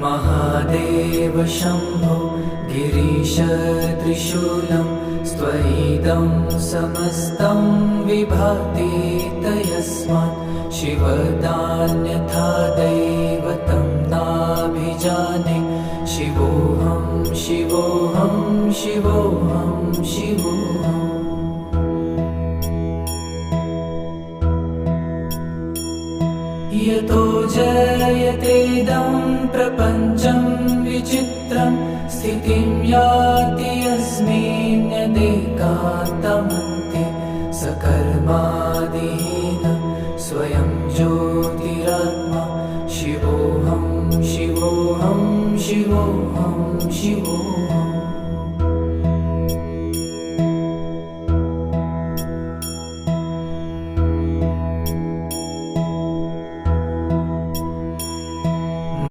महादेव शम्भो गिरीश त्रिशूलं स्वैदं समस्तं विभाति तयस्मात् शिवदान्यथा दैवतं नाभिजाने शिवोऽहं शिवोऽहं शिवोऽहं शिवोऽहम् यतो जयतेदं प्रपञ्चं विचित्रं स्थितिं याति यस्मिन्नेकान्तमन्ते सकर्मादिहीनं स्वयं ज्योतिरात्मा शिवोऽहं शिवोऽहं शिवोऽहं शिवोऽहम्